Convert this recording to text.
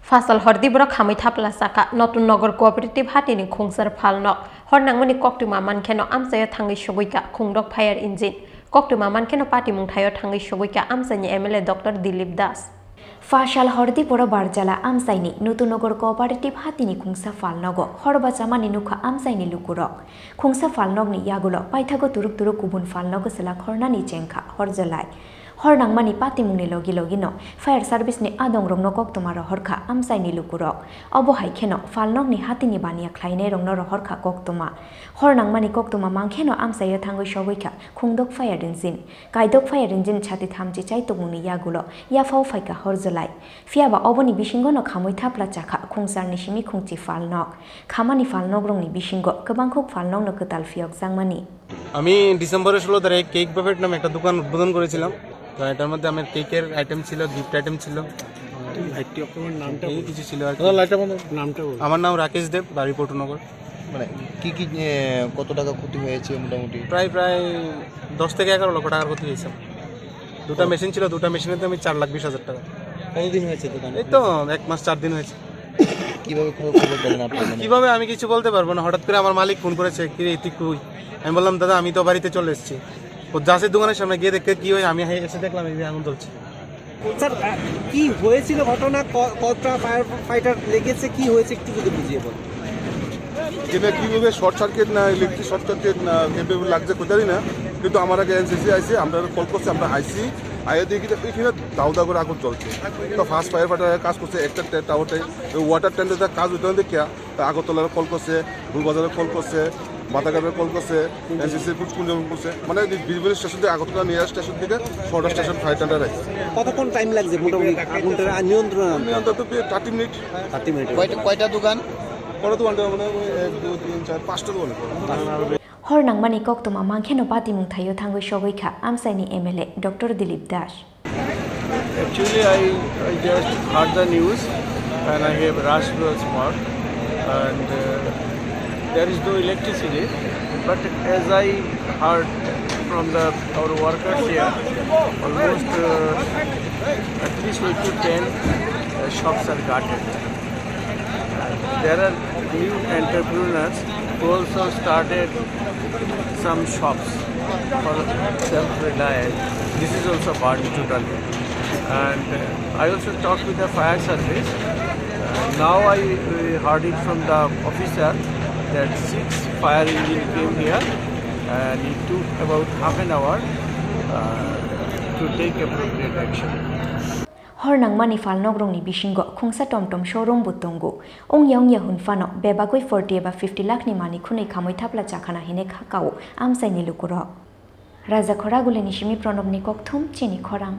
Phasal Hordibro Khamwi thapla Chakha Natun Nagar Co-Oprative Hatini Khongchar Phalnok Khorang Koktuma Mankeno Amchaini Thangi Shogoika Khongdok Fire Engine Koktuma Mankeno Party Mungthayo Thangi Shogoika Amchaini MLA Dr. Dilip Das Phasal Hordibro Barjala Amchaini Natun Nagar Co-Oprative Hatini Khongchar Phalnok Horba Chamani Nukha Amchaini Lukurok Khongchar Phalnok ni Yagulo Paithago Turuk Kubun Phalnok Sela Khornani Chengkha Horjalai Khorang mani pati mungni logi no fire service ni adong rong no kok tomaro horkha Amchaini lukurok obo haikheno Phalnok ni Hatini bania khlaine rong no horkha kok toma Khorang mani kok toma mangkheno Amchaini thangoi shogoika khungdok fire engine kaidok fire engine chati thamji chai tongmuni yagulo yafau phaika horjolai fiaba oboni bisingo no Khamwi thapla Chakha Khongchar ni simi khungchi Phalnok khamani Phalnok rong ni bisingo kobangkhok Phalnok no kotal fiok jangmani আমি ডিসেম্বরের 16 তারিখে cake buffet নামে একটা দোকান উদ্বোধন করেছিলাম তো এটার মধ্যে আমার কেকের আইটেম ছিল গিফট আইটেম ছিল নামটা কিছু ছিল নামটা আমার নাম রাকেশ দেব বাড়ি পটুনগর মানে কি কি কত টাকা ক্ষতি হয়েছে মোটামুটি প্রায় 10 থেকে 11 লক্ষ টাকার ক্ষতি হয়েছে দুটো মেশিন ছিল দুটো মেশিনেতে আমি 4,20,000 টাকা কতদিন হয়েছে দোকানে এই তো 1 মাস 4 দিন হয়েছে কিভাবে খবর পেলেন আপনারা কিভাবে আমি কিছু বলতে পারবো না হঠাৎ করে আমার মালিক ফোন করেছে কি রে তুই কই আমি বললাম দাদা আমি তো বাড়িতে চলে এসেছি ও জাসের দোকানের সামনে গিয়ে দেখতে কি হয় আমি এসে দেখলাম এই আগুন জ্বলছে স্যার কি হয়েছিল ঘটনা কতটা ফায়ার ফাইটার লেগেছে কি হয়েছে একটু যদি বুঝিয়ে বলুন যেটা কীভাবে শর্ট সার্কিট না ইলেকট্রিক শর্ট সার্কিট না কীভাবে লাগছে কোথায় না কিন্তু আমার আগে এনসিসি আইসি আমরা কল করছি আমরা আইসি আইয়া দেখি এখানে দাউদা করে আগুন চলছে তো ফার্স্ট ফায়ার ফাইটার কাজ করছে একটা টাওয়ারটা ওয়াটার ট্যাঙ্কের কাজ হইতে দেখিয়া আগরতলার কল করছে গুলবাজারের কল করছে বাতাঘাটের কল করছে এনসিসির কুচকুঞ্জ করছে মানে বিভিন্ন স্টেশন থেকে আগরতলা নিয়ার স্টেশন থেকে 6টা স্টেশন ফায়ার টেন্ডার আছে কতক্ষণ টাইম লাগছে মোটামুটি আগুনটা নিয়ন্ত্রণ অন্তত 30 মিনিট কয়টা দোকান কত দোকান মানে 1 2 3 4 5টা দোকান Khorang mani kok toma mangkheno pati mungthayo thangoi shogoika Amchaini MLA Dr. Dilip Das Actually, I just heard the news and I have rushed to the spot and there is no electricity. But as I heard from our workers here, almost at least 8 to 10 shops are guarded. There are new entrepreneurs who also started some shops for self-reliance. This is also burned totally. And I also talked with the fire service. Now I heard it from the officer that 6 fire engine came here and it took about half an hour to take appropriate action. Khorang mani Phalnok rong ni bisingo khongsa tomtom showroom butongo ong yaung yahun fano bebagoi 40 ba 50 lakh ni mani khunei Khamwi thapla Chakhana hine khakao Amchaini lukurok Raja Khoragule ni simi Pranab ni kokthum Chini Khorang